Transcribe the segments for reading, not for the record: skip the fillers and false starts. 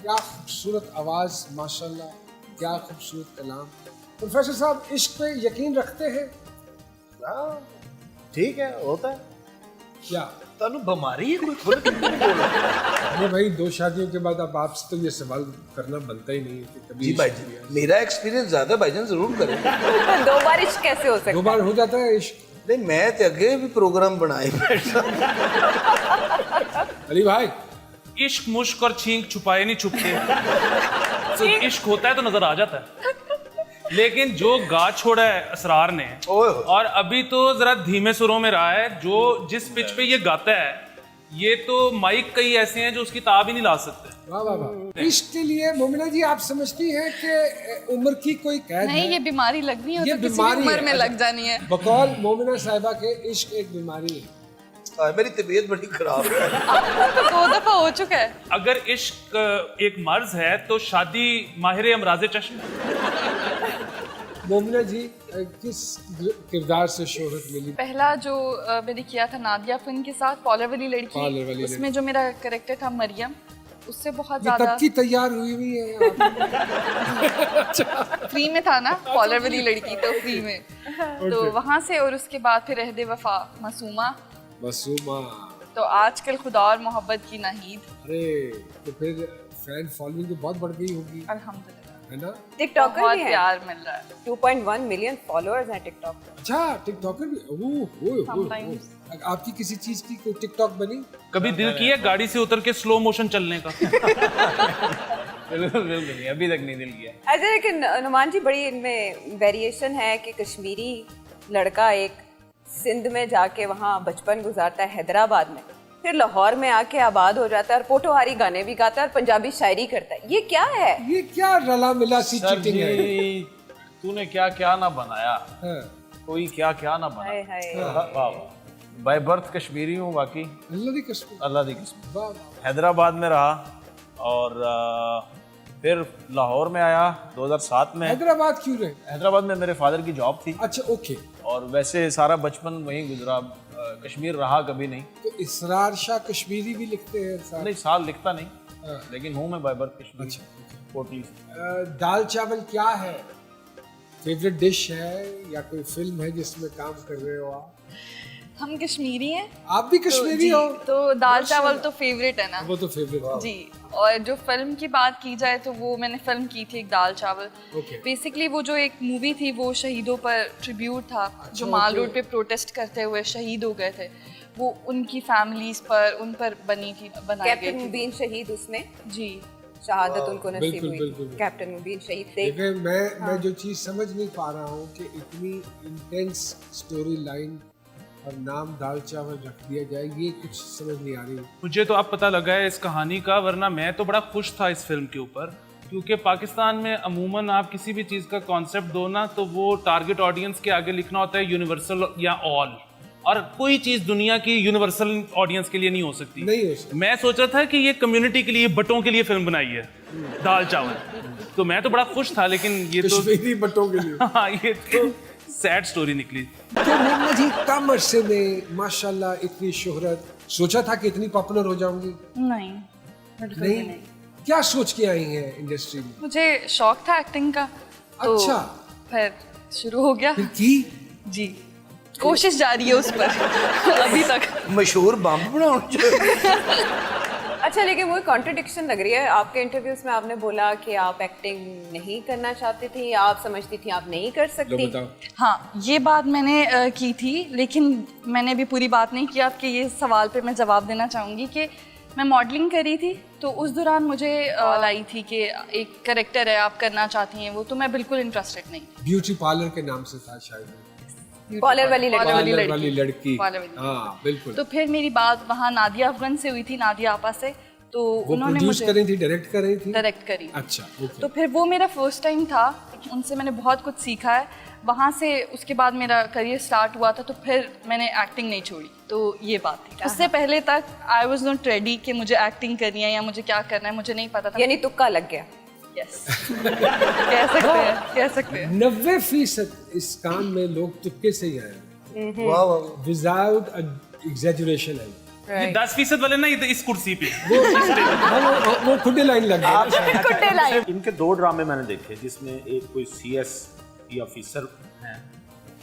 क्या खूबसूरत आवाज़, माशाल्लाह, क्या खूबसूरत कलाम। प्रोफेसर साहब, इश्क पे यकीन रखते हैं? हाँ, ठीक है, होता है। क्या तनु बीमारी है कोई खुल के क्यों बोल रहा है? ये भाई 2 शादियों के बाद अब आपसे तो ये सवाल करना बनता ही नहीं है कि कभी जी इश्क भाईजान, किया। मेरा एक्सपीरियंस ज्यादा भाईजान जरूर करें। दो बार इश्क कैसे हो सकता 2 बार हो जाता है इश्क। नहीं, मैं तो अगे भी प्रोग्राम बनाए बैठा। अली भाई, इश्क मुश्क और छींक छुपाए नहीं छुपते। तो इश्क होता है तो नजर आ जाता है, लेकिन जो गा छोड़ा है असरार ने, ओए। और अभी तो जरा धीमे सुरों में रहा है, जो जिस पिच पे ये गाता है, ये तो माइक कई ऐसे हैं जो उसकी ताब ही नहीं ला सकते। वाह वाह वाह। इश्क के लिए मोमिना जी आप समझती हैं कि उम्र की कोई कैद नहीं, है? ये बीमारी लगनी है ये तो किसी भी बीमारी उम्र है। में लग जानी है। बकौल मोमिना साहिबा के इश्क एक बीमारी है। मेरी तबीयत बड़ी खराब है। तो 2 दफा हो चुका है। अगर इश्क एक मर्ज है तो शादी माहिर अमराज चश्म। मोमिना जी किस किरदार से शोहरत मिली? पहला जो मैंने किया था नादिया फिल्म के साथ, पॉलर वाली पॉलर वाली लड़की, उसमें जो मेरा कैरेक्टर था मरियम, उससे बहुत ये ज्यादा तब की तैयार हुई हुई है आप। फ्री में था ना, पॉलर वाली लड़की तो फ्री में। तो वहां से, और उसके बाद फिर रहदे वफा मासूमा, मासूमा। तो आजकल खुदा और मोहब्बत की नाहीद। अरे तो फिर फैन फॉलोइंग तो बहुत बढ़ गई होगी, अल्हम्दुलिल्लाह है ना? टिकटॉकर बहुत भी है। प्यार मिल रहा है। 2.1 मिलियन फॉलोअर्स हैं टिकटॉक पे। अच्छा, टिकटॉकर भी? ओह Sometimes. आपकी किसी चीज की कोई टिकटॉक बनी? कभी दिल किया गाड़ी से उतर के स्लो मोशन चलने का? बिल्कुल बिल्कुल नहीं, अभी तक नहीं दिल किया। अच्छा, लेकिन नुमान जी बड़ी इनमें वेरिएशन है कि कश्मीरी लड़का एक सिंध में जाके वहाँ बचपन गुजारता है हैदराबाद में, फिर लाहौर में आके आबाद हो जाता है और पोटोहारी गाने भी गाता है और पंजाबी शायरी करता है। ये क्या है? ये क्या रला मिला सी सर चीटिंग है? जी, तूने क्या क्या ना बनाया, हाँ, कोई क्या क्या ना हाय बनाया। हाय। वाह वाह। बाय बर्थ कश्मीरी हूँ, बाकी अल्लाह दी कसम। अल्लाह दी कसम। वाह वाह। हैदराबाद में रहा और फिर लाहौर में आया 2007 में। हैदराबाद क्यों रहे? हैदराबाद में मेरे फादर की जॉब थी अच्छा, ओके। और वैसे सारा बचपन वहीं गुजरा। कश्मीर रहा कभी नहीं। तो इसरार शाह कश्मीरी भी लिखते हैं साहब? नहीं, साल लिखता नहीं, हाँ। लेकिन हूँ मैं बाय बर्थ कश्मीरी। अच्छा, कोटली से। दाल चावल क्या है? फेवरेट डिश है या कोई फिल्म है जिसमें काम कर रहे हो आप? हम कश्मीरी हैं। आप भी कश्मीरी हो? तो दाल चावल तो फेवरेट है ना वो तो फेवरेट है। जी। और जो फिल्म की बात की जाए तो वो मैंने फिल्म की थी एक दाल चावल। ओके। बेसिकली वो जो एक मूवी थी वो शहीदों पर ट्रिब्यूट था, जो माल रोड पे प्रोटेस्ट करते हुए शहीद हो गए थे, वो उनकी फैमिलीज पर, उन पर बनी थी, बनाई गई कैप्टन थी। मुबीन शहीद उसमें जी। शहादत उनको नसीब बिल्कुल, हुई। बिल्कुल। कैप्टन मुबीन शहीद थे। देखिए मैं जो चीज़ समझ नहीं पा रहा हूँ कि इतनी इंटेंस स्टोरी लाइन और नाम दाल चावल रख दिया जाए, ये कुछ समझ नहीं आ रही। मुझे तो अब पता लगा है इस कहानी का, वरना मैं तो बड़ा खुश था इस फिल्म के ऊपर, क्योंकि पाकिस्तान में अमूमन आप किसी भी चीज़ का कॉन्सेप्ट दो ना तो वो टारगेट ऑडियंस के आगे लिखना होता है यूनिवर्सल या ऑल, और कोई चीज़ दुनिया की यूनिवर्सल ऑडियंस के लिए नहीं हो सकती। नहीं हो सकती। मैं सोच रहा था कि ये कम्युनिटी के लिए, बटों के लिए फिल्म बनाई है दाल चावल, तो मैं तो बड़ा खुश था, लेकिन ये तो कश्मीरी बटों के लिए। हाँ, ये तो सैड स्टोरी निकली। तो मोहम्मद जी कम अरसे में माशाल्लाह इतनी शोहरत, सोचा था कि इतनी पॉपुलर हो जाऊंगी? नहीं, बिल्कुल भी नहीं? नहीं। क्या सोच के आई हैं इंडस्ट्री में? मुझे शौक था एक्टिंग का, तो अच्छा। फिर शुरू हो गया। फिर की? जी, कोशिश जारी है उस पर अभी तक। मशहूर बम बनाओ। अच्छा, लेकिन वो कॉन्ट्रडिक्शन लग रही है आपके इंटरव्यूज में। आपने बोला कि आप एक्टिंग नहीं करना चाहती थी, या आप समझती थी आप नहीं कर लो सकती। बताओ। हाँ, ये बात मैंने की थी, लेकिन मैंने भी पूरी बात नहीं की। आपके ये सवाल पे मैं जवाब देना चाहूँगी कि मैं मॉडलिंग करी थी, तो उस दौरान मुझे कॉल आई थी कि एक करेक्टर है, आप करना चाहती हैं वो, तो मैं बिल्कुल इंटरेस्टेड नहीं। ब्यूटी पार्लर के नाम से था शायद। कॉलर वाली लड़की। पार्लर वाली लड़की। पार्लर वाली। हाँ बिल्कुल। तो फिर मेरी बात वहाँ नादिया अफगन से हुई थी, नादिया आपा से, तो वो उन्होंने प्रोड्यूस कर मुझे रही थी, डायरेक्ट कर रही थी? डायरेक्ट करी। अच्छा, ओके। तो फिर वो मेरा फर्स्ट टाइम था, उनसे मैंने बहुत कुछ सीखा है। वहाँ से उसके बाद मेरा करियर स्टार्ट हुआ था, तो फिर मैंने एक्टिंग नहीं छोड़ी। तो ये बात थी। उससे पहले तक आई वॉज नॉट रेडी कि मुझे एक्टिंग करनी है या मुझे क्या करना है, मुझे नहीं पता था। यानी तुक्का लग गया। यस कह सकते हैं, कह सकते हैं। 90% इस काम में लोग तुक्के से ही आए, वाह वाह। विदाउट एग्जैजुरेशन है। ये 10% वाले ना इस कुर्सी पे वो खुदे लाइन लग गई। कुड्डे लाइन। इनके 2 ड्रामे मैंने देखे जिसमें एक कोई CS की ऑफिसर है,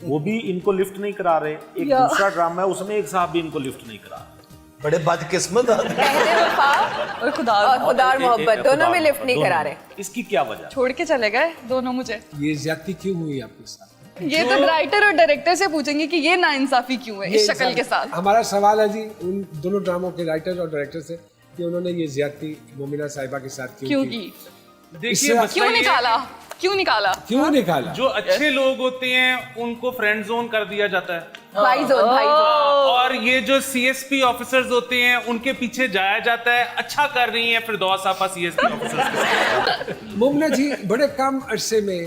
वो भी इनको लिफ्ट नहीं करा रहे। एक दूसरा ड्रामा है उसमें एक साहब भी इनको लिफ्ट नहीं करा रहे। बड़े बदकिस्मत आदमी। पहले वफा और खुदा और खुदा और मोहब्बत दोनों में लिफ्ट नहीं करा रहे। इसकी क्या वजह? छोड़ के चले गए दोनों मुझे। ये ज्यादती क्यों हुई आपके साथ? ये तो राइटर और डायरेक्टर से पूछेंगे कि ये नाइंसाफी क्यों है इस शक्ल के साथ। हमारा सवाल है जी उन दोनों ड्रामों के राइटर और डायरेक्टर से कि उन्होंने ये ज्यादती मोमिना साहिबा के साथ क्यों की? देखिए क्यों निकाला? क्यों निकाला? क्यों निकाला? जो अच्छे लोग होते हैं उनको फ्रेंड जोन कर दिया जाता है, भाई जोन। और ये जो CSP ऑफिसर्स होते हैं उनके पीछे जाया जाता है। अच्छा कर रही हैं फिरदौस आपा CSP ऑफिसर्स के साथ। मोमिना जी बड़े कम अरसे में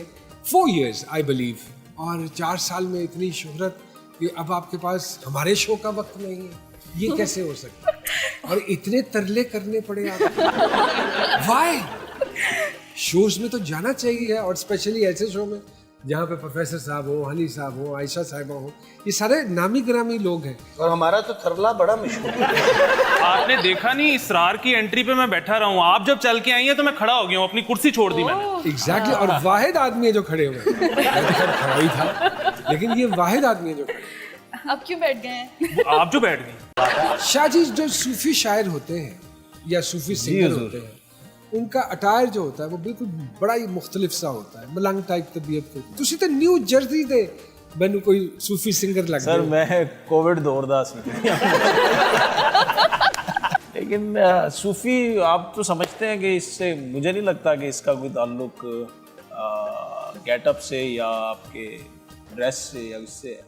4 years आई बिलीव और 4 साल में इतनी शोहरत कि अब आपके पास हमारे शो का वक्त नहीं है। ये कैसे हो सकता है? और इतने तरले करने पड़े आपको। वाई? शोज में तो जाना चाहिए और स्पेशली ऐसे शो में जहाँ पे प्रोफेसर साहब हो, हनी साहब हो, आयशा साहिबा हो, ये सारे नामी ग्रामी लोग हैं। और हमारा तो थरला बड़ा मशहूर है। आपने देखा नहीं इसरार की एंट्री पे मैं बैठा रहा हूँ, आप जब चल के आई हैं तो मैं खड़ा हो गया हूँ, अपनी कुर्सी छोड़ दी मैंने। एग्जैक्टली और वाहिद आदमी है जो खड़े हुए हैं। मैं तो खैर खड़ा ही था लेकिन ये वाहिद आदमी है जो खड़े हैं। अब क्यों बैठ गए हैं? आप जो बैठ गई। शाहजी जो सूफी शायर होते हैं या सूफी सिंगर होते हैं उनका अटायर जो होता है वो बिल्कुल बड़ा ही मुख्तलिफ सा होता है, मलंग टाइप तबीयत को। ਤੁਸੀਂ ਤੇ ਨਿਊ ਜਰਸੀ ਦੇ ਮੈਨੂੰ ਕੋਈ सूफी सिंगर लग सर मैं कोविड दौर दा सी लेकिन सूफी आप तो समझते हैं कि इससे मुझे नहीं लगता कि इसका कोई ताल्लुक गेटअप से या आपके ड्रेस से या इससे है,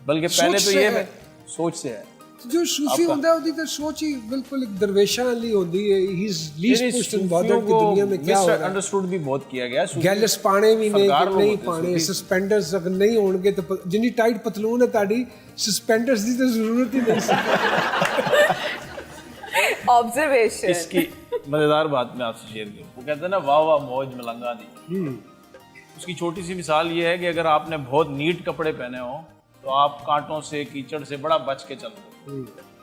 बल्कि पहले सोच तो से ये है। सोच से है। जो सूफी ਹੁੰਦਾ ਹੈ ਉਹਦੀ ਤਾਂ ਸੋਚ ਹੀ ਬਿਲकुल एक दरवेशां वाली होती है। He is least pushed in bother की दुनिया में क्या हो रहा है। अंडरस्टूड भी बहुत किया गया है। गैलस पाने भी नहीं सरकार नहीं लोग पाने सस्पेंडर्स अगर नहीं होंगे तो जिन्नी टाइट पतलून है ताड़ी सस्पेंडर्स की तो जरूरत ही नहीं ऑब्जर्वेशन। इसकी मजेदार बात मैं आपसे शेयर करूं, वो कहते हैं ना वाह वाह मौज मलंगा दी। उसकी छोटी सी मिसाल ये है कि अगर आपने बहुत नीट कपड़े पहने हो तो आप कांटों से कीचड़ से बड़ा बच के चलते हो।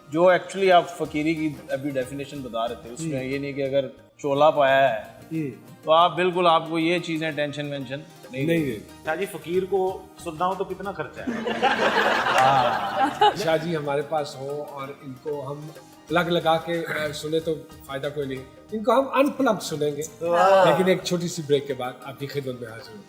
जो एक्चुअली आप फकीरी की अभी डेफिनेशन बता रहे थे उसमें ये नहीं कि अगर चोला पाया है तो आप बिल्कुल आपको ये चीजें टेंशन वेंशन नहीं नहीं शाहजी फकीर को सुनना हो तो कितना खर्चा है? शाहजी हमारे पास हो और इनको हम प्लग लगा के सुने तो फायदा कोई नहीं। इनको हम अनप्लग सुनेंगे लेकिन एक छोटी सी ब्रेक के बाद आपकी खिदमत में हाजिर हूँ।